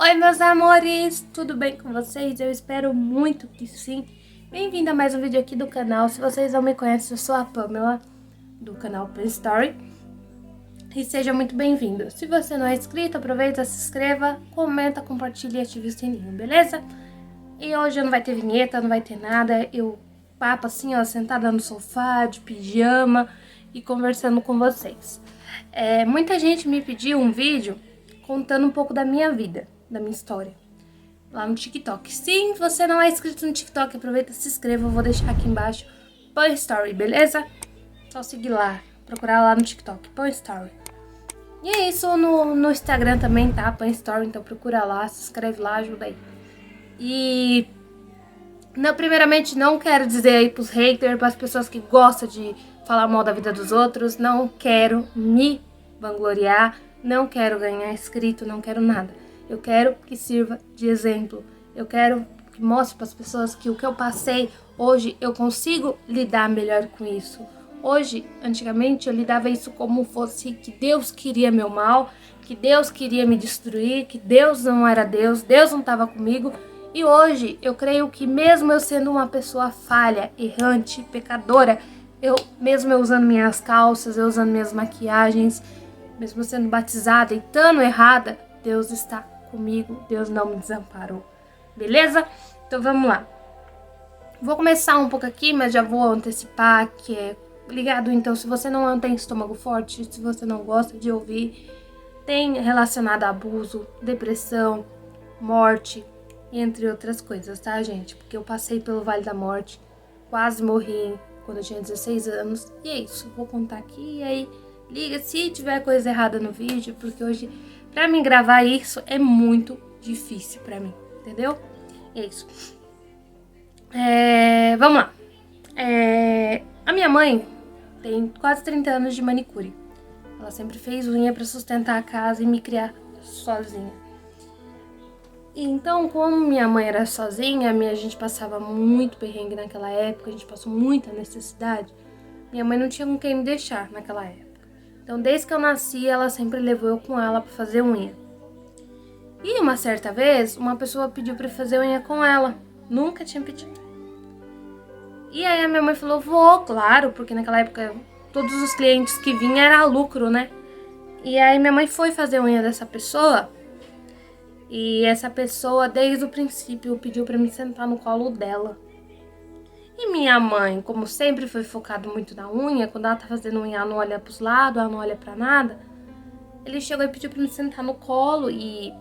Oi, meus amores, tudo bem com vocês? Eu espero muito que sim. Bem-vindo a mais um vídeo aqui do canal. Se vocês não me conhecem, eu sou a Pamela, do canal Pan Story. E seja muito bem-vindo. Se você não é inscrito, aproveita, se inscreva, comenta, compartilha e ative o sininho, beleza? E hoje não vai ter vinheta, não vai ter nada. Eu papo assim, ó, sentada no sofá, de pijama e conversando com vocês. Muita gente me pediu um vídeo contando um pouco da minha vida, da minha história, lá no TikTok. Se você não é inscrito no TikTok, aproveita e se inscreva. Eu vou deixar aqui embaixo Pan Story, beleza? Só seguir lá, procurar lá no TikTok, Pan Story. E é isso no Instagram também, tá? Pan Story, então procura lá, se inscreve lá, ajuda aí. E não, primeiramente, não quero dizer aí pros haters, pras pessoas que gostam de falar mal da vida dos outros, não quero me vangloriar, não quero ganhar inscrito, não quero nada. Eu quero que sirva de exemplo. Eu quero que mostre para as pessoas que o que eu passei, hoje eu consigo lidar melhor com isso. Hoje, antigamente, eu lidava isso como fosse que Deus queria meu mal, que Deus queria me destruir, que Deus não era Deus, Deus não estava comigo. E hoje, eu creio que mesmo eu sendo uma pessoa falha, errante, pecadora, mesmo eu usando minhas calças, eu usando minhas maquiagens, mesmo sendo batizada e estando errada, Deus está comigo, Deus não me desamparou. Beleza? Então vamos lá. Vou começar um pouco aqui, mas já vou antecipar que é ligado. Então, se você não tem estômago forte, se você não gosta de ouvir, tem relacionado a abuso, depressão, morte, entre outras coisas, tá, gente? Porque eu passei pelo Vale da Morte, quase morri quando eu tinha 16 anos. E é isso, vou contar aqui e aí liga se tiver coisa errada no vídeo, porque hoje, pra mim gravar isso, é muito difícil pra mim, entendeu? É isso. Vamos lá. A minha mãe tem quase 30 anos de manicure. Ela sempre fez unha pra sustentar a casa e me criar sozinha. Então, como minha mãe era sozinha, a gente passava muito perrengue naquela época, a gente passou muita necessidade. Minha mãe não tinha com quem me deixar naquela época. Então, desde que eu nasci, ela sempre levou eu com ela pra fazer unha. E uma certa vez, uma pessoa pediu pra fazer unha com ela. Nunca tinha pedido. E aí a minha mãe falou, vou, claro, porque naquela época todos os clientes que vinham era lucro, né? E aí minha mãe foi fazer unha dessa pessoa. E essa pessoa, desde o princípio, pediu pra me sentar no colo dela. E minha mãe, como sempre foi focada muito na unha, quando ela tá fazendo unha, ela não olha pros lados, ela não olha pra nada. Ele chegou e pediu pra me sentar no colo e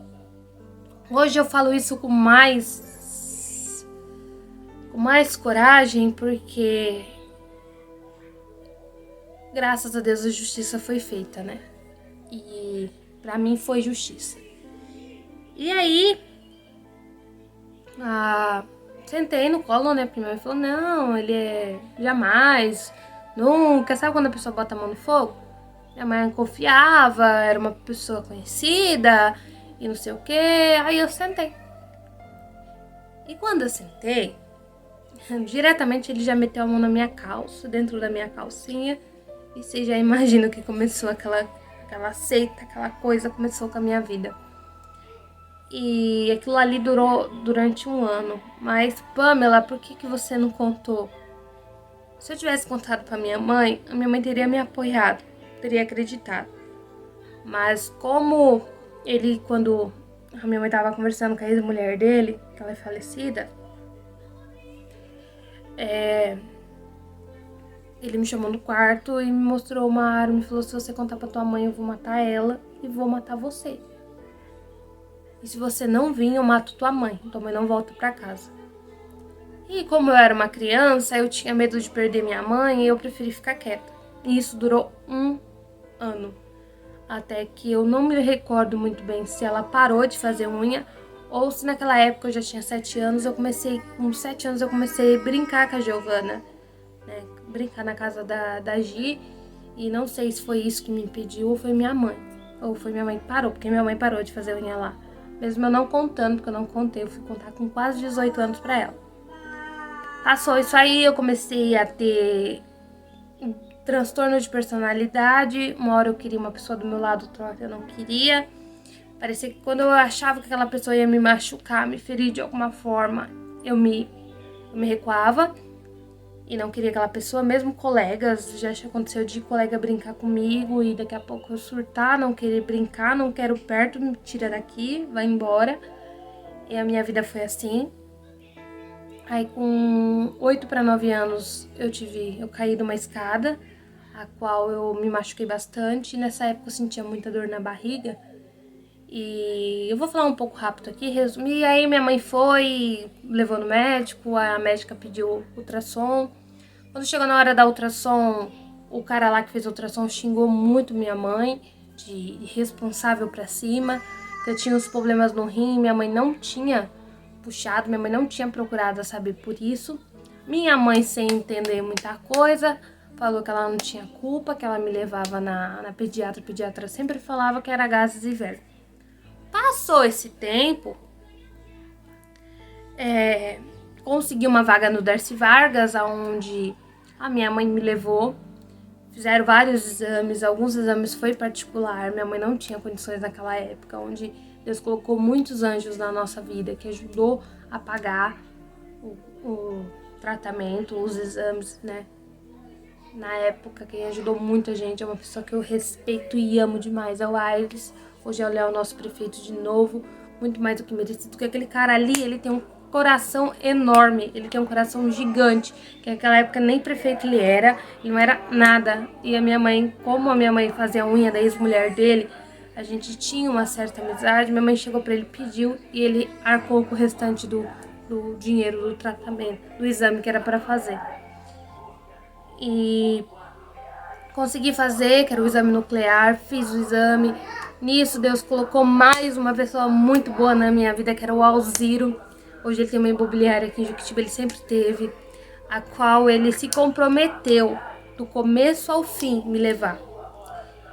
hoje eu falo isso com mais coragem, porque graças a Deus a justiça foi feita, né? E pra mim foi justiça. E aí, sentei no colo, né? Primeiro ele falou, não, ele é jamais, nunca. Sabe quando a pessoa bota a mão no fogo? Minha mãe confiava, era uma pessoa conhecida e não sei o que. Aí eu sentei. E quando eu sentei, diretamente ele já meteu a mão na minha calça, dentro da minha calcinha. E você já imagina que começou aquela seita, aquela coisa começou com a minha vida. E aquilo ali durou durante 1 ano. Mas, Pamela, por que você não contou? Se eu tivesse contado pra minha mãe, a minha mãe teria me apoiado, teria acreditado. Mas como ele, quando a minha mãe tava conversando com a ex-mulher dele, que ela é falecida, ele me chamou no quarto e me mostrou uma arma e falou, se você contar pra tua mãe, eu vou matar ela e vou matar você. E se você não vir, eu mato tua mãe não volta pra casa. E como eu era uma criança, eu tinha medo de perder minha mãe e eu preferi ficar quieta. E isso durou 1 ano. Até que eu não me recordo muito bem se ela parou de fazer unha ou se naquela época eu já tinha 7 anos, com 7 anos eu comecei a brincar com a Giovana, né? Brincar na casa da Gi, e não sei se foi isso que me impediu ou foi minha mãe. Ou foi minha mãe que parou, porque minha mãe parou de fazer unha lá. Mesmo eu não contando, porque eu não contei, eu fui contar com quase 18 anos pra ela. Passou isso aí, eu comecei a ter um transtorno de personalidade. Uma hora eu queria uma pessoa do meu lado, outra hora eu não queria. Parecia que quando eu achava que aquela pessoa ia me machucar, me ferir de alguma forma, eu me recuava e não queria aquela pessoa, mesmo colegas. Já aconteceu de colega brincar comigo e daqui a pouco eu surtar, não querer brincar, não quero perto, me tira daqui, vai embora. E a minha vida foi assim. Aí com 8 para 9 anos eu caí de uma escada, a qual eu me machuquei bastante. E nessa época eu sentia muita dor na barriga. E eu vou falar um pouco rápido aqui, resumir. Aí minha mãe foi, levou no médico, a médica pediu ultrassom. Quando chegou na hora da ultrassom, o cara lá que fez a ultrassom xingou muito minha mãe, de irresponsável pra cima, que eu tinha uns problemas no rim, minha mãe não tinha puxado, minha mãe não tinha procurado saber por isso. Minha mãe, sem entender muita coisa, falou que ela não tinha culpa, que ela me levava na pediatra. A pediatra sempre falava que era gases e verme. Passou esse tempo, consegui uma vaga no Darcy Vargas, onde a minha mãe me levou. Fizeram vários exames, alguns exames foi particular. Minha mãe não tinha condições naquela época, onde Deus colocou muitos anjos na nossa vida, que ajudou a pagar o tratamento, os exames, né? Na época, quem ajudou muito a gente é uma pessoa que eu respeito e amo demais, é o Aires. Hoje é o nosso prefeito de novo, muito mais do que merecido, porque aquele cara ali, ele tem um coração enorme, ele tem um coração gigante, que naquela época nem prefeito ele não era nada. E a minha mãe, como a minha mãe fazia a unha da ex-mulher dele, a gente tinha uma certa amizade. Minha mãe chegou pra ele, pediu, e ele arcou com o restante do dinheiro do tratamento, do exame que era para fazer. E consegui fazer, que era o exame nuclear, fiz o exame. Nisso, Deus colocou mais uma pessoa muito boa na minha vida, que era o Alziro. Hoje ele tem uma imobiliária aqui em Juquitiba, ele sempre teve, a qual ele se comprometeu, do começo ao fim, me levar.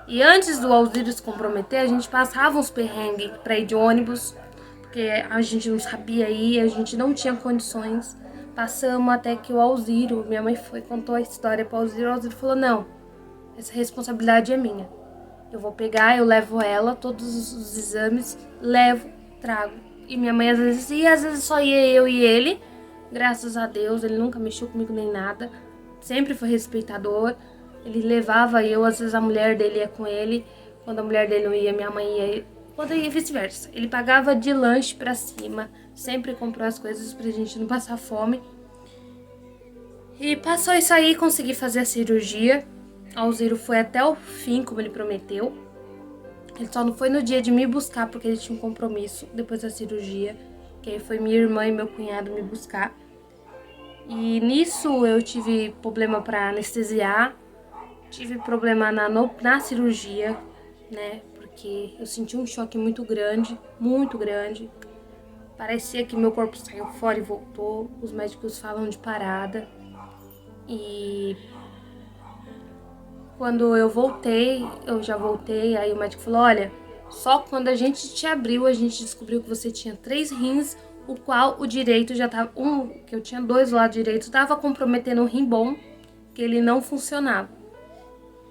E antes do Alziro se comprometer, a gente passava uns perrengues pra ir de ônibus, porque a gente não sabia ir, a gente não tinha condições. Passamos até que o Alziro, minha mãe foi, contou a história para o Alziro falou, não, essa responsabilidade é minha. Eu vou pegar, eu levo ela, todos os exames, levo, trago. E minha mãe às vezes ia, às vezes só ia eu e ele. Graças a Deus, ele nunca mexeu comigo nem nada. Sempre foi respeitador. Ele levava eu, às vezes a mulher dele ia com ele. Quando a mulher dele não ia, minha mãe ia. Quando ia vice-versa. Ele pagava de lanche pra cima. Sempre comprou as coisas pra gente não passar fome. E passou isso aí, consegui fazer a cirurgia. Alziro foi até o fim, como ele prometeu. Ele só não foi no dia de me buscar, porque ele tinha um compromisso depois da cirurgia. Que aí foi minha irmã e meu cunhado me buscar. E nisso eu tive problema para anestesiar. Tive problema na cirurgia, né? Porque eu senti um choque muito grande, muito grande. Parecia que meu corpo saiu fora e voltou. Os médicos falam de parada. E quando eu já voltei, aí o médico falou, olha, só quando a gente te abriu, a gente descobriu que você tinha 3 rins, o qual o direito já tava, que eu tinha 2 do lado direito, estava comprometendo o rim bom, que ele não funcionava.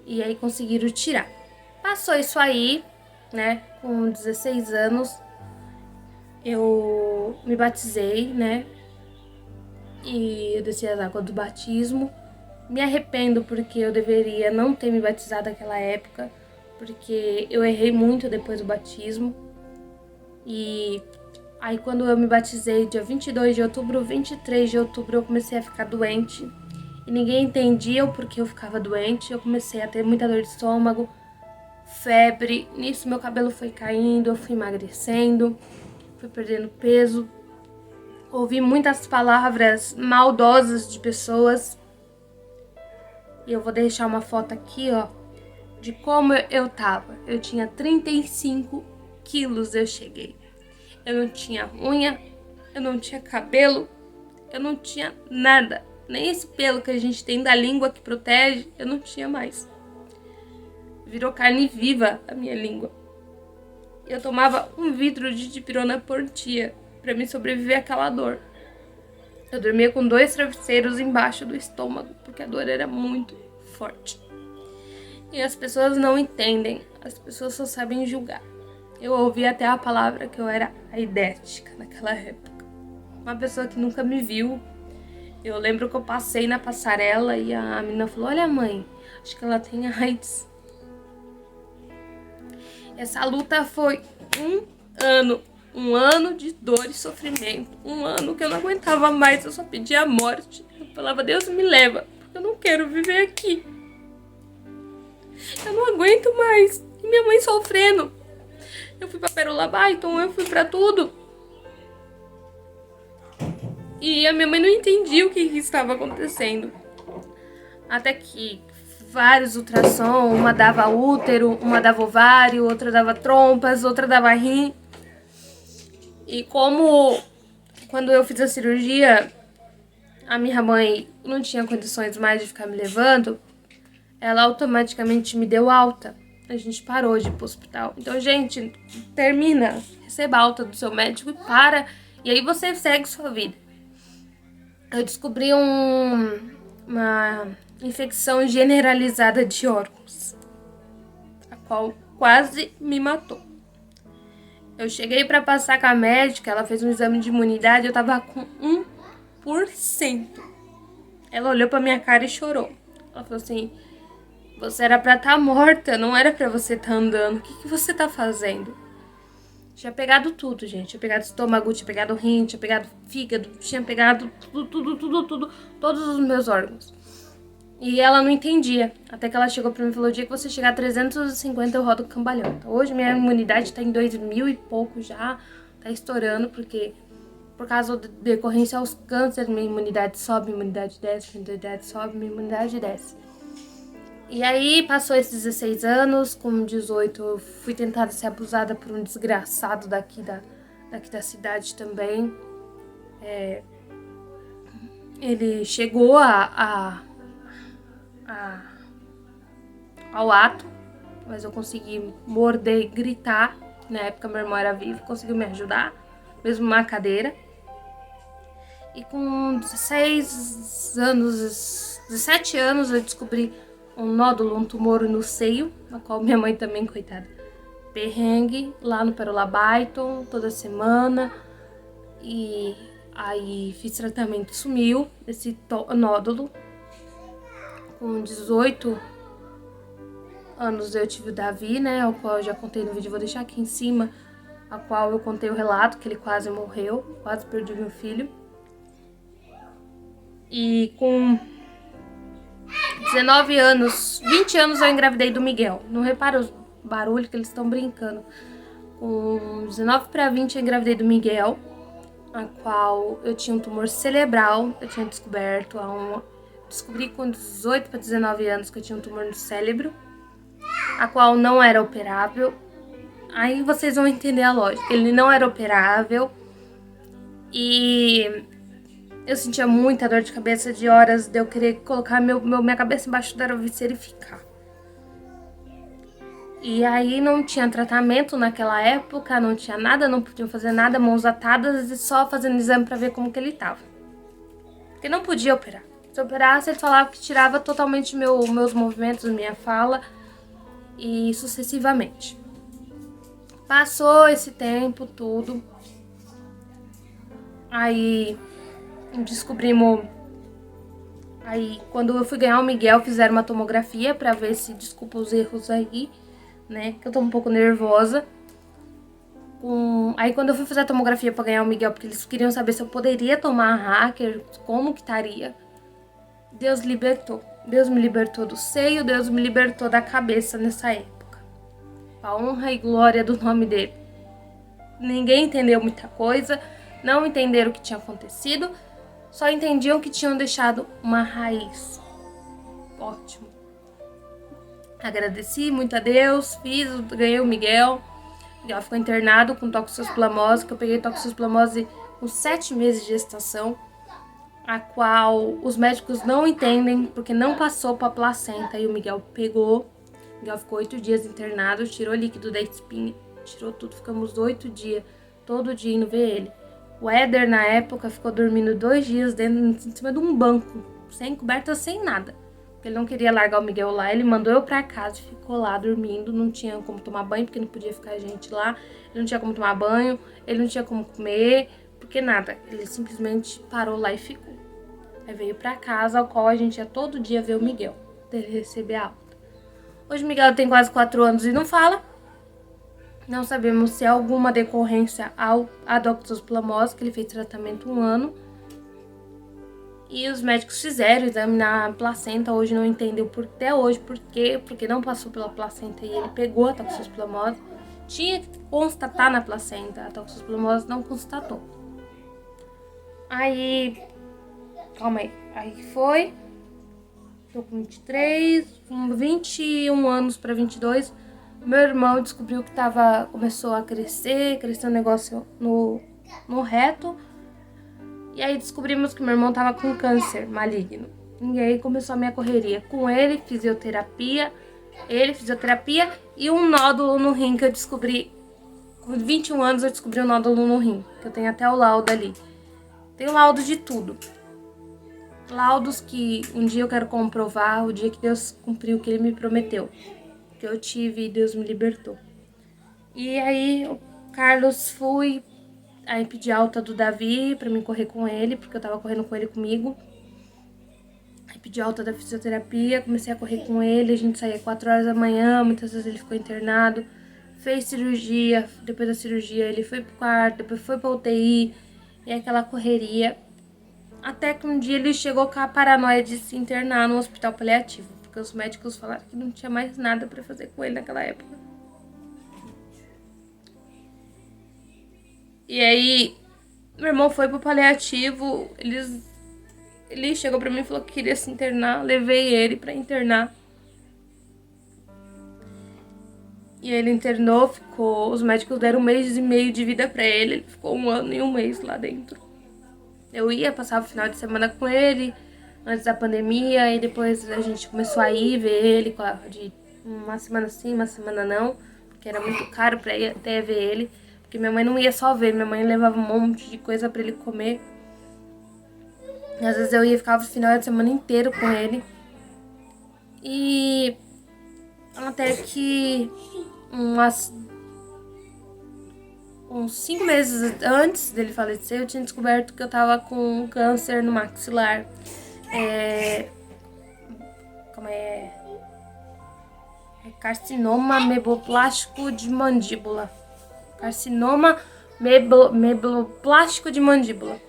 E aí conseguiram tirar. Passou isso aí, né, com 16 anos, eu me batizei, né, e eu desci as águas do batismo. Me arrependo porque eu deveria não ter me batizado naquela época, porque eu errei muito depois do batismo. E aí quando eu me batizei, dia 22 de outubro, 23 de outubro, eu comecei a ficar doente. E ninguém entendia o porquê eu ficava doente. Eu comecei a ter muita dor de estômago, febre. Nisso meu cabelo foi caindo, eu fui emagrecendo, fui perdendo peso. Ouvi muitas palavras maldosas de pessoas. E eu vou deixar uma foto aqui, ó, de como eu tava. Eu tinha 35 quilos, eu cheguei. Eu não tinha unha, eu não tinha cabelo, eu não tinha nada. Nem esse pelo que a gente tem da língua que protege, eu não tinha mais. Virou carne viva a minha língua. Eu tomava 1 vidro de dipirona por dia pra me sobreviver àquela dor. Eu dormia com 2 travesseiros embaixo do estômago, porque a dor era muito forte. E as pessoas não entendem, as pessoas só sabem julgar. Eu ouvi até a palavra que eu era aidética naquela época. Uma pessoa que nunca me viu. Eu lembro que eu passei na passarela e a menina falou: olha, mãe, acho que ela tem AIDS. Essa luta foi um ano de dor e sofrimento, um ano que eu não aguentava mais, eu só pedia a morte. Eu falava: Deus, me leva, porque eu não quero viver aqui. Eu não aguento mais. E minha mãe sofrendo. Eu fui pra Perolabaiton, eu fui pra tudo. E a minha mãe não entendia o que estava acontecendo. Até que vários ultrassom, uma dava útero, uma dava ovário, outra dava trompas, outra dava rim. E como quando eu fiz a cirurgia, a minha mãe não tinha condições mais de ficar me levando, ela automaticamente me deu alta. A gente parou de ir pro hospital. Então, gente, termina, receba a alta do seu médico e para. E aí você segue sua vida. Eu descobri uma infecção generalizada de órgãos, a qual quase me matou. Eu cheguei para passar com a médica, ela fez um exame de imunidade, eu tava com 1%. Ela olhou pra minha cara e chorou. Ela falou assim: você era pra estar morta, não era pra você estar andando. O que você tá fazendo? Tinha pegado tudo, gente. Tinha pegado estômago, tinha pegado rim, tinha pegado fígado, tinha pegado tudo, todos os meus órgãos. E ela não entendia. Até que ela chegou pra mim e falou: o dia que você chegar a 350, eu rodo cambalhota. Hoje minha imunidade tá em 2000 e pouco já. Tá estourando, porque por causa da decorrência aos cânceres, minha imunidade sobe, minha imunidade desce, minha imunidade sobe, minha imunidade desce. E aí, passou esses 16 anos, com 18 eu fui tentada ser abusada por um desgraçado daqui da cidade também. Ele chegou ao ato, mas eu consegui morder e gritar. Na época meu irmão era vivo, conseguiu me ajudar, mesmo uma cadeira. E com 17 anos eu descobri um nódulo, um tumor no seio, na qual minha mãe também, coitada, perrengue lá no Perolabaiton toda semana. E aí fiz tratamento, sumiu esse nódulo. Com 18 anos eu tive o Davi, né, ao qual eu já contei no vídeo, vou deixar aqui em cima, a qual eu contei o relato, que ele quase morreu, quase perdi meu filho. E com 19 anos, 20 anos eu engravidei do Miguel. Não repara os barulhos que eles estão brincando. Com 19 para 20 eu engravidei do Miguel, a qual eu tinha um tumor cerebral, eu tinha descoberto descobri com 18 para 19 anos que eu tinha um tumor no cérebro, a qual não era operável. Aí vocês vão entender a lógica. Ele não era operável e eu sentia muita dor de cabeça, de horas de eu querer colocar minha cabeça embaixo da travesseira e ficar. E aí não tinha tratamento naquela época, não tinha nada, não podiam fazer nada, mãos atadas e só fazendo exame pra ver como que ele tava. Porque não podia operar. Se operasse, ele falava que tirava totalmente meus movimentos, minha fala e sucessivamente. Passou esse tempo tudo. Aí descobrimos. Aí quando eu fui ganhar o Miguel, fizeram uma tomografia pra ver se, desculpa os erros aí, né, que eu tô um pouco nervosa. Aí quando eu fui fazer a tomografia pra ganhar o Miguel, porque eles queriam saber se eu poderia tomar a hacker, como que estaria, Deus libertou. Deus me libertou do seio, Deus me libertou da cabeça nessa época. A honra e glória do nome dele. Ninguém entendeu muita coisa, não entenderam o que tinha acontecido, só entendiam que tinham deixado uma raiz. Ótimo. Agradeci muito a Deus, ganhei o Miguel. O Miguel ficou internado com toxoplasmose, que eu peguei toxoplasmose com 7 meses de gestação, a qual os médicos não entendem, porque não passou para a placenta, e o Miguel pegou. O Miguel ficou 8 dias internado, tirou líquido da espinha, tirou tudo, ficamos 8 dias, todo dia indo ver ele. O Éder, na época, ficou dormindo 2 dias dentro, em cima de um banco, sem coberta, sem nada. Ele não queria largar o Miguel lá, ele mandou eu pra casa, ficou lá dormindo, não tinha como tomar banho, porque não podia ficar gente lá, ele não tinha como tomar banho, ele não tinha como comer, porque nada, ele simplesmente parou lá e ficou. Aí veio pra casa, ao qual a gente ia todo dia ver o Miguel, até ele receber a alta. Hoje o Miguel tem quase 4 anos e não fala. Não sabemos se é alguma decorrência à toxoplasmose, que ele fez tratamento 1 ano. E os médicos fizeram exame na placenta, hoje não entendeu até hoje por quê, porque não passou pela placenta e ele pegou a toxoplasmose. Tinha que constatar na placenta, a toxoplasmose não constatou. Aí, calma aí foi, tô com 23, com 21 anos para 22, meu irmão descobriu que começou a crescer um negócio no reto. E aí descobrimos que meu irmão tava com câncer maligno. E aí começou a minha correria com ele, fisioterapia e um nódulo no rim que eu descobri. Com 21 anos eu descobri um nódulo no rim, que eu tenho até o laudo ali. Tenho laudo de tudo. Laudos que um dia eu quero comprovar, o dia que Deus cumpriu o que ele me prometeu. Que eu tive e Deus me libertou. E aí, o Carlos aí pedi alta do Davi pra mim correr com ele, porque eu tava correndo com ele comigo. Aí pedi alta da fisioterapia, comecei a correr com ele, a gente saía 4 horas da manhã, muitas vezes ele ficou internado, fez cirurgia, depois da cirurgia ele foi pro quarto, depois foi pra UTI, e aquela correria. Até que um dia ele chegou com a paranoia de se internar no hospital paliativo, porque os médicos falaram que não tinha mais nada pra fazer com ele naquela época. E aí, meu irmão foi pro paliativo, ele chegou pra mim e falou que queria se internar, levei ele pra internar. E ele internou, os médicos deram 1 mês e meio de vida pra ele ficou 1 ano e 1 mês lá dentro. Eu ia, passar o final de semana com ele, antes da pandemia, e depois a gente começou a ir ver ele, de uma semana sim, uma semana não, porque era muito caro pra ir até ver ele. Porque minha mãe não ia só ver, minha mãe levava um monte de coisa pra ele comer. E às vezes eu ia ficar o final de semana inteiro com ele. E até que uns 5 meses antes dele falecer, eu tinha descoberto que eu tava com câncer no maxilar. Como é carcinoma meboplástico de mandíbula. Carcinoma meboplástico de mandíbula.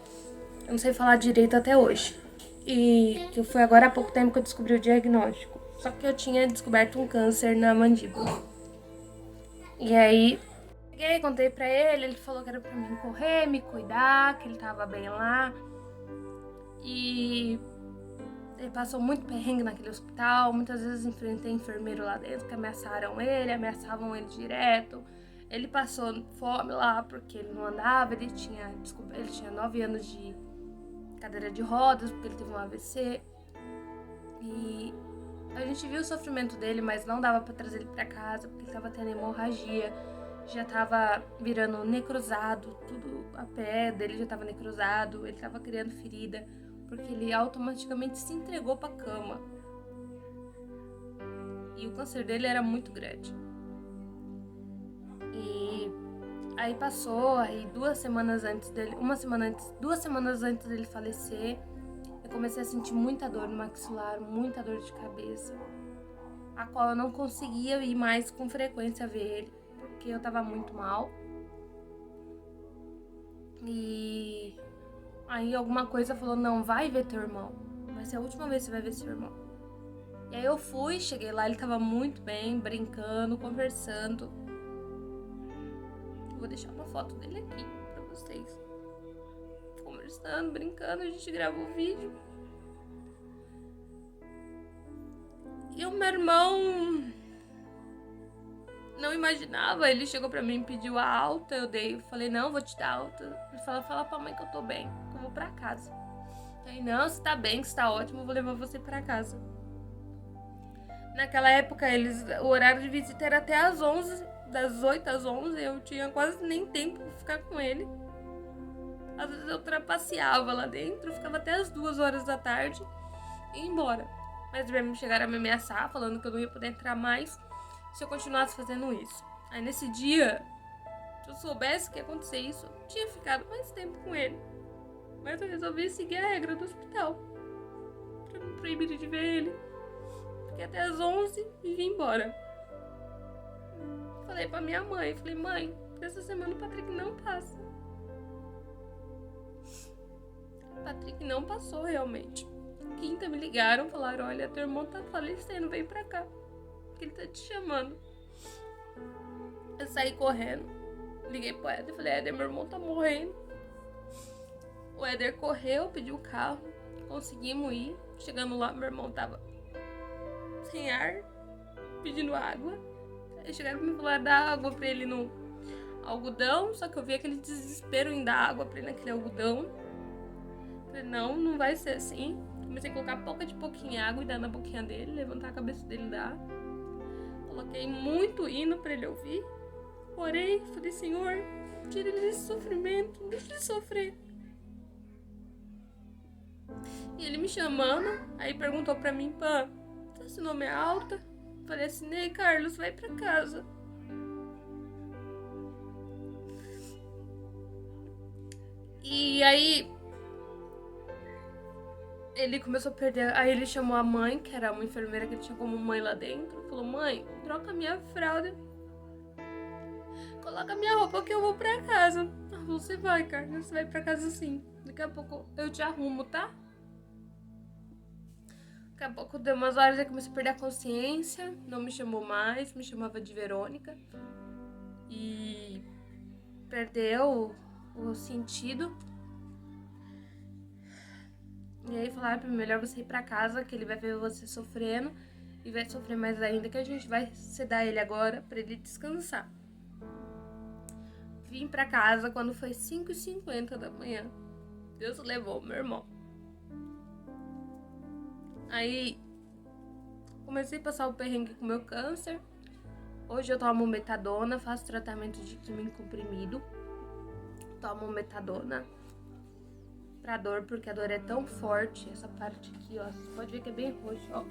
Eu não sei falar direito até hoje. E que foi agora há pouco tempo que eu descobri o diagnóstico. Só que eu tinha descoberto um câncer na mandíbula. E aí, contei pra ele falou que era pra mim correr, me cuidar, que ele tava bem lá. E ele passou muito perrengue naquele hospital. Muitas vezes enfrentei enfermeiro lá dentro que ameaçavam ele direto. Ele passou fome lá porque ele não andava, ele tinha 9 anos de cadeira de rodas, porque ele teve um AVC. E a gente viu o sofrimento dele, mas não dava pra trazer ele pra casa, porque ele tava tendo hemorragia, já tava virando necrosado, tudo a pé dele já tava necrosado, ele tava criando ferida, porque ele automaticamente se entregou pra cama. E o câncer dele era muito grande. E aí passou, aí 2 semanas antes dele falecer, eu comecei a sentir muita dor no maxilar, muita dor de cabeça, a qual eu não conseguia ir mais com frequência ver ele, porque eu tava muito mal. E aí alguma coisa falou, não, vai ver teu irmão, vai ser a última vez que você vai ver seu irmão. E aí eu fui, cheguei lá, ele tava muito bem, brincando, conversando. Vou deixar uma foto dele aqui pra vocês. Conversando, brincando, a gente gravou o vídeo. E o meu irmão não imaginava, ele chegou pra mim e pediu a alta, eu falei, não, vou te dar alta. Ele falou, fala pra mãe que eu tô bem, que eu vou pra casa. Aí, não, você tá bem, você tá ótimo, eu vou levar você pra casa. Naquela época, o horário de visita era até às 11, das 8 às 11, eu tinha quase nem tempo pra ficar com ele. Às vezes eu trapaceava lá dentro, ficava até as 2 horas da tarde e ia embora. Mas mesmo chegaram a me ameaçar, falando que eu não ia poder entrar mais se eu continuasse fazendo isso. Aí nesse dia, se eu soubesse que ia acontecer isso, eu tinha ficado mais tempo com ele. Mas eu resolvi seguir a regra do hospital, pra me proibir de ver ele. Fiquei até as 11 e vim embora. Falei pra minha mãe, falei, mãe, dessa semana o Patrick não passa. O Patrick não passou realmente. Quinta me ligaram, falaram, olha, teu irmão tá falecendo, vem pra cá, que ele tá te chamando. Eu saí correndo, liguei pro Éder, falei, Éder, meu irmão tá morrendo. O Éder correu, pediu o carro, conseguimos ir. Chegando lá, meu irmão tava sem ar, pedindo água. Aí chegaram pra me falar dar água pra ele no algodão, só que eu vi aquele desespero em dar água pra ele naquele algodão. Falei, não vai ser assim. Comecei a colocar pouca de pouquinho água e dar na boquinha dele, levantar a cabeça dele e dar. Coloquei muito hino pra ele ouvir. Orei, falei, Senhor, tira ele desse sofrimento, não deixa ele sofrer. E ele me chamando, aí perguntou pra mim, pã, você assinou minha alta? Falei, assinei, Carlos, vai pra casa. E aí ele começou a perder. Aí ele chamou a mãe, que era uma enfermeira que ele tinha como mãe lá dentro. Falou, mãe, troca minha fralda, coloca minha roupa que eu vou pra casa. Você vai, Carlos, você vai pra casa sim. Daqui a pouco eu te arrumo, tá? Daqui a pouco deu umas horas, eu comecei a perder a consciência. Não me chamou mais, me chamava de Verônica. E perdeu o sentido. E aí falaram pra mim, melhor você ir pra casa, que ele vai ver você sofrendo. E vai sofrer mais ainda, que a gente vai sedar ele agora pra ele descansar. Vim pra casa quando foi 5h50 da manhã. Deus levou meu irmão. Aí comecei a passar o perrengue com o meu câncer. Hoje eu tomo metadona, faço tratamento de químico comprimido. Tomo metadona pra dor, porque a dor é tão forte. Essa parte aqui, ó, você pode ver que é bem roxo, ó.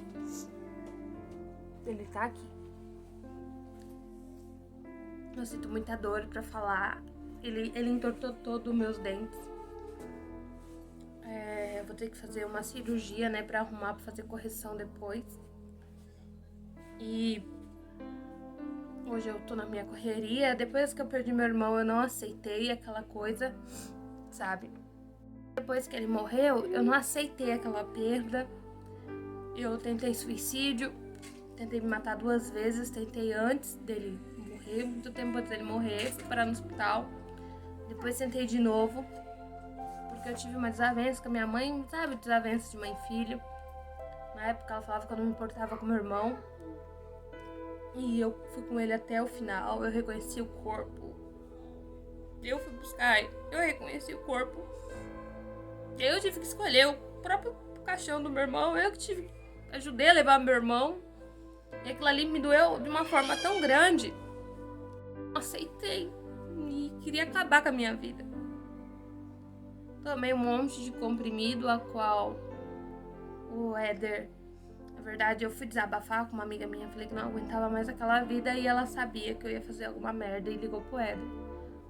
Ele tá aqui. Eu sinto muita dor pra falar. Ele entortou todos os meus dentes. Eu vou ter que fazer uma cirurgia, né, pra arrumar, pra fazer correção depois. E hoje eu tô na minha correria. Depois que eu perdi meu irmão, eu não aceitei aquela coisa, sabe? Depois que ele morreu, eu não aceitei aquela perda. Eu tentei suicídio, tentei me matar 2 vezes, tentei antes dele morrer, muito tempo antes dele morrer, fui parar no hospital. Depois tentei de novo, porque eu tive uma desavença com a minha mãe, sabe? Desavença de mãe e filho. Na época ela falava que eu não me importava com meu irmão. E eu fui com ele até o final, eu reconheci o corpo. Eu fui buscar, eu reconheci o corpo. Eu tive que escolher o próprio caixão do meu irmão, eu que ajudei a levar meu irmão. E aquilo ali me doeu de uma forma tão grande. Eu aceitei e queria acabar com a minha vida. Tomei um monte de comprimido, a qual o Éder, na verdade, eu fui desabafar com uma amiga minha, falei que não aguentava mais aquela vida e ela sabia que eu ia fazer alguma merda e ligou pro Éder.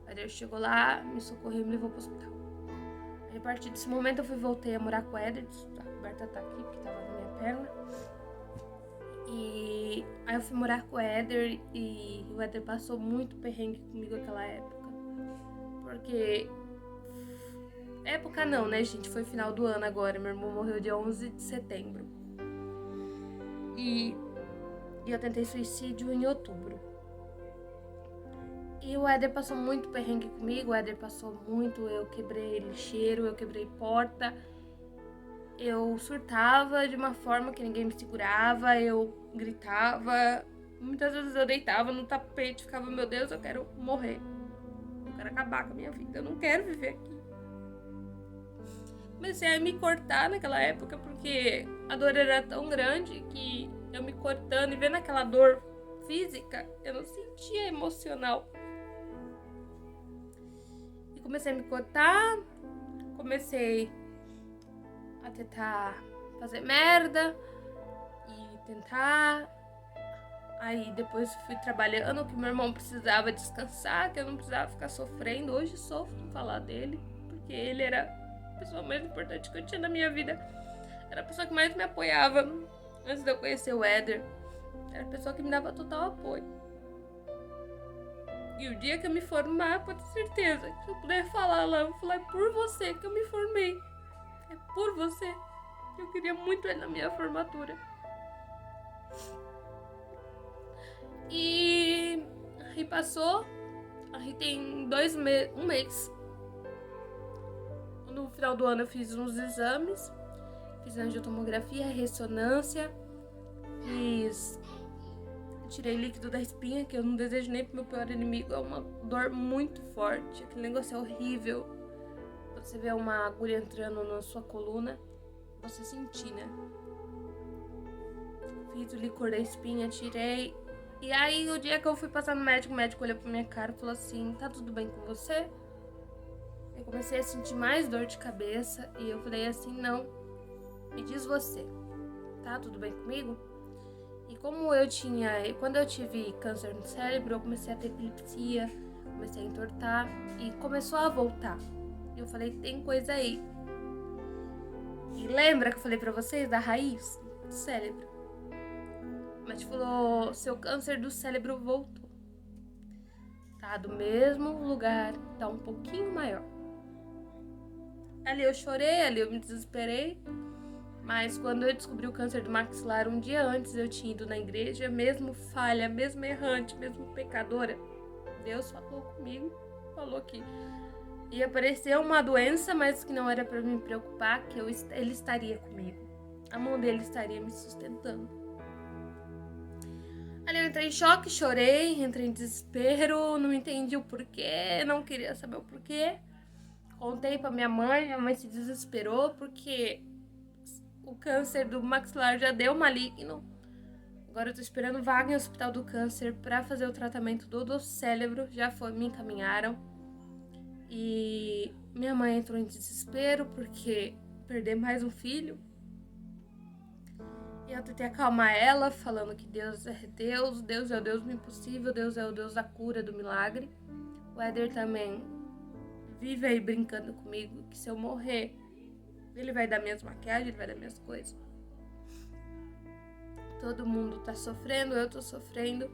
O Éder chegou lá, me socorreu e me levou pro hospital. Aí, a partir desse momento eu voltei a morar com o Éder, a Roberta tá aqui porque tava na minha perna. E aí eu fui morar com o Éder e o Éder passou muito perrengue comigo naquela época. Porque... época não, né, gente? Foi final do ano agora. Meu irmão morreu dia 11 de setembro. E eu tentei suicídio em outubro. E o Éder passou muito perrengue comigo. O Éder passou muito. Eu quebrei lixeiro, eu quebrei porta. Eu surtava de uma forma que ninguém me segurava. Eu gritava. Muitas vezes eu deitava no tapete, ficava, meu Deus, eu quero morrer. Eu quero acabar com a minha vida. Eu não quero viver aqui. Comecei a me cortar naquela época porque a dor era tão grande que eu me cortando e vendo aquela dor física, eu não sentia emocional. E comecei a me cortar, comecei a tentar fazer merda, tentar. Aí depois fui trabalhando, que meu irmão precisava descansar, que eu não precisava ficar sofrendo. Hoje sofro em falar dele, porque ele era a pessoa mais importante que eu tinha na minha vida. Era a pessoa que mais me apoiava antes de eu conhecer o Éder. Era a pessoa que me dava total apoio. E o dia que eu me formar, pode ter certeza, que se eu puder falar lá, eu vou falar, é por você que eu me formei. É por você. Eu queria muito ele na minha formatura. E aí passou. Aí tem um mês. No final do ano eu fiz uns exames. Fiz angiotomografia, ressonância. Tirei líquido da espinha, que eu não desejo nem pro meu pior inimigo. É uma dor muito forte. Aquele negócio é horrível. Você vê uma agulha entrando na sua coluna, você sentir, né? Fiz o licor da espinha, tirei. E aí, o dia que eu fui passar no médico, o médico olhou pra minha cara e falou assim, tá tudo bem com você? Eu comecei a sentir mais dor de cabeça e eu falei assim, não, me diz você, tá tudo bem comigo? E quando eu tive câncer no cérebro, eu comecei a ter epilepsia, comecei a entortar e começou a voltar. E eu falei, tem coisa aí. E lembra que eu falei pra vocês da raiz do cérebro? O médico falou, seu câncer do cérebro voltou. Tá do mesmo lugar, tá um pouquinho maior. Ali eu chorei, ali eu me desesperei. Mas quando eu descobri o câncer do maxilar, um dia antes eu tinha ido na igreja, mesmo falha, mesmo errante, mesmo pecadora, Deus falou comigo, falou que ia aparecer uma doença, mas que não era pra me preocupar, que ele estaria comigo. A mão dele estaria me sustentando. Ali eu entrei em choque, chorei, entrei em desespero, não entendi o porquê, não queria saber o porquê. Contei pra minha mãe se desesperou porque o câncer do maxilar já deu maligno. Agora eu tô esperando vaga em hospital do câncer pra fazer o tratamento do cérebro, me encaminharam. E minha mãe entrou em desespero porque perder mais um filho. E eu tentei acalmar ela, falando que Deus é Deus, Deus é o Deus do impossível, Deus é o Deus da cura, do milagre. O Éder também vive aí brincando comigo, que se eu morrer, ele vai dar minhas maquiagens, ele vai dar minhas coisas. Todo mundo tá sofrendo, eu tô sofrendo.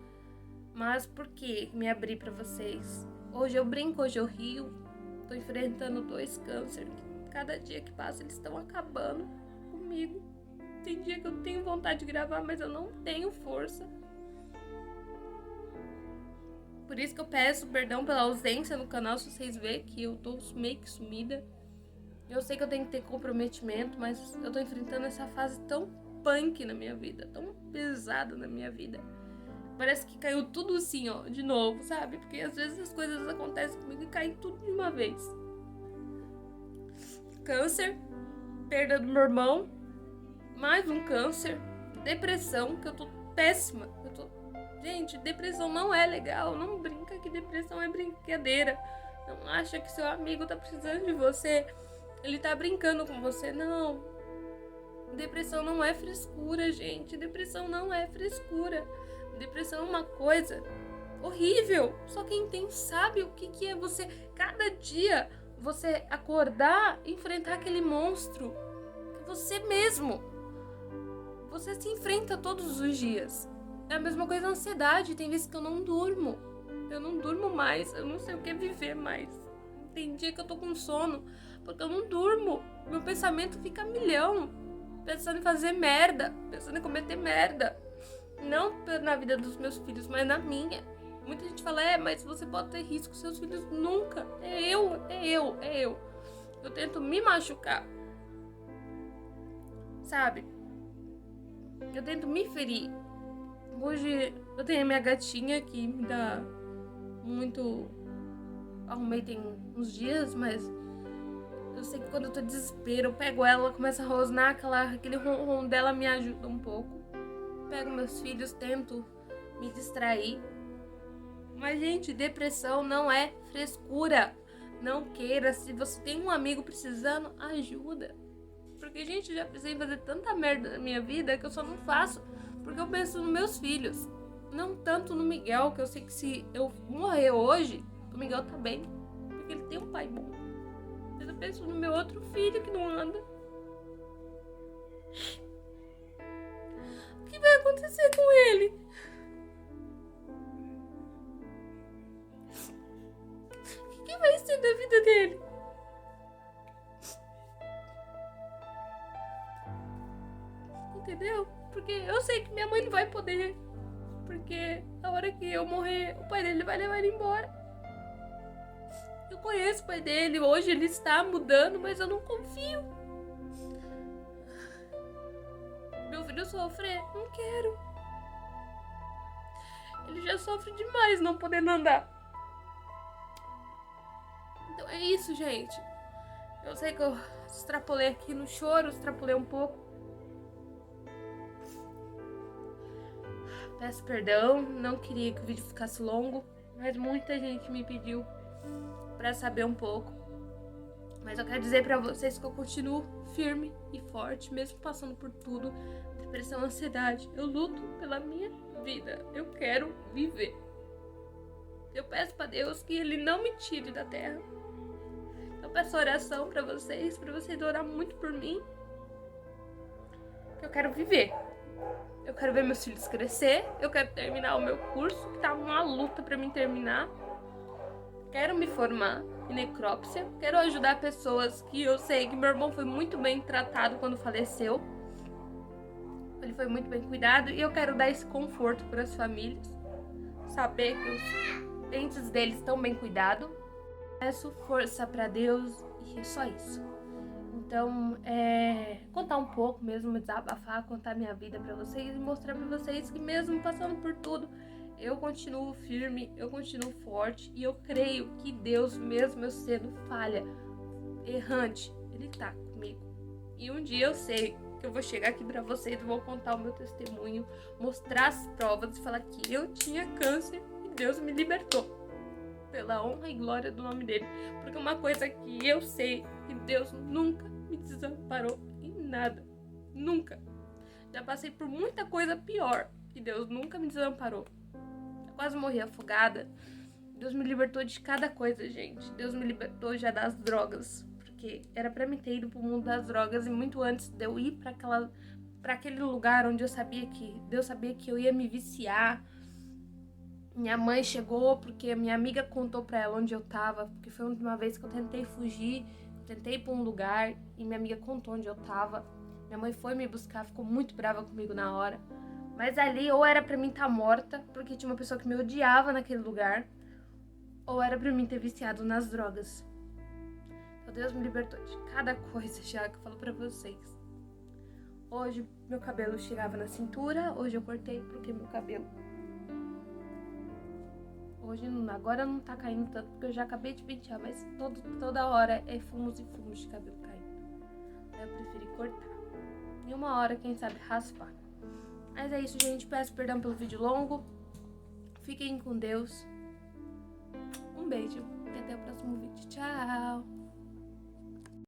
Mas por que me abrir pra vocês? Hoje eu brinco, hoje eu rio. Tô enfrentando 2 cânceres. Cada dia que passa eles estão acabando comigo. Tem dia que eu tenho vontade de gravar, mas eu não tenho força. Por isso que eu peço perdão pela ausência no canal, se vocês verem que eu tô meio que sumida. Eu sei que eu tenho que ter comprometimento, mas eu tô enfrentando essa fase tão punk na minha vida, tão pesada na minha vida. Parece que caiu tudo assim, ó, de novo, sabe? Porque às vezes as coisas acontecem comigo e caem tudo de uma vez. Câncer, perda do meu irmão, mais um câncer, depressão, que eu tô péssima. Gente, depressão não é legal, não brinca que depressão é brincadeira. Não acha que seu amigo tá precisando de você, ele tá brincando com você, não. Depressão não é frescura, gente, depressão não é frescura. Depressão é uma coisa horrível. Só quem tem sabe o que é você, cada dia, você acordar e enfrentar aquele monstro. É você mesmo. Você se enfrenta todos os dias. É a mesma coisa a ansiedade. Tem vezes que eu não durmo. Eu não durmo mais. Eu não sei o que é viver mais. Tem dia que eu tô com sono porque eu não durmo. Meu pensamento fica a milhão. Pensando em fazer merda. Pensando em cometer merda. Não na vida dos meus filhos, mas na minha. Muita gente fala, mas você pode ter risco, seus filhos nunca. É eu. Eu tento me machucar. Sabe? Eu tento me ferir. Hoje eu tenho a minha gatinha que me dá muito... Arrumei tem uns dias, mas eu sei que quando eu tô em desespero, eu pego ela começa a rosnar, aquele ronron dela me ajuda um pouco. Pego meus filhos, tento me distrair. Mas, gente, depressão não é frescura. Não queira. Se você tem um amigo precisando, ajuda. Porque, gente, eu já precisei fazer tanta merda na minha vida que eu só não faço Porque eu penso nos meus filhos. Não tanto no Miguel, que eu sei que se eu morrer hoje, o Miguel tá bem. Porque ele tem um pai bom. Mas eu penso no meu outro filho que não anda. O que vai acontecer com ele? O que vai ser da vida dele? Entendeu? Porque eu sei que minha mãe não vai poder. Porque a hora que eu morrer, o pai dele vai levar ele embora. Eu conheço o pai dele, hoje ele está mudando, mas eu não confio. Meu filho sofrer? Não quero. Ele já sofre demais não podendo andar. Então é isso, gente. Eu sei que eu extrapolei aqui no choro, extrapolei um pouco. Peço perdão, não queria que o vídeo ficasse longo, mas muita gente me pediu pra saber um pouco. Mas eu quero dizer pra vocês que eu continuo firme e forte, mesmo passando por tudo, depressão, ansiedade. Eu luto pela minha vida, eu quero viver. Eu peço pra Deus que Ele não me tire da terra. Eu peço oração pra vocês orar muito por mim, que eu quero viver. Eu quero ver meus filhos crescer, eu quero terminar o meu curso, que tá uma luta pra mim terminar. Quero me formar em necrópsia, quero ajudar pessoas que eu sei que meu irmão foi muito bem tratado quando faleceu. Ele foi muito bem cuidado e eu quero dar esse conforto para as famílias. Saber que os entes deles estão bem cuidados. Peço força pra Deus e é só isso. Então, contar um pouco mesmo, desabafar, contar minha vida pra vocês e mostrar pra vocês que mesmo passando por tudo, eu continuo firme, eu continuo forte e eu creio que Deus, mesmo eu sendo falha, errante, Ele tá comigo. E um dia eu sei que eu vou chegar aqui pra vocês e vou contar o meu testemunho, mostrar as provas e falar que eu tinha câncer e Deus me libertou. Pela honra e glória do nome dele. Porque uma coisa que eu sei, que Deus nunca me desamparou em nada. Nunca. Já passei por muita coisa pior e Deus nunca me desamparou. Eu quase morri afogada. Deus me libertou de cada coisa, gente. Deus me libertou já das drogas. Porque era pra mim ter ido pro mundo das drogas e muito antes de eu ir pra aquele lugar onde Deus sabia que eu ia me viciar. Minha mãe chegou porque a minha amiga contou pra ela onde eu tava, porque foi uma vez que eu tentei fugir, tentei ir pra um lugar e minha amiga contou onde eu tava. Minha mãe foi me buscar, ficou muito brava comigo na hora. Mas ali ou era pra mim estar morta, porque tinha uma pessoa que me odiava naquele lugar, ou era pra mim ter viciado nas drogas. Então Deus me libertou de cada coisa já que eu falo pra vocês. Hoje meu cabelo chegava na cintura, hoje eu cortei porque meu cabelo... Hoje, agora não tá caindo tanto, porque eu já acabei de pentear, mas toda hora é fumos e fumos de cabelo caindo. Eu preferi cortar. E uma hora, quem sabe, raspar. Mas é isso, gente. Peço perdão pelo vídeo longo. Fiquem com Deus. Um beijo e até o próximo vídeo. Tchau!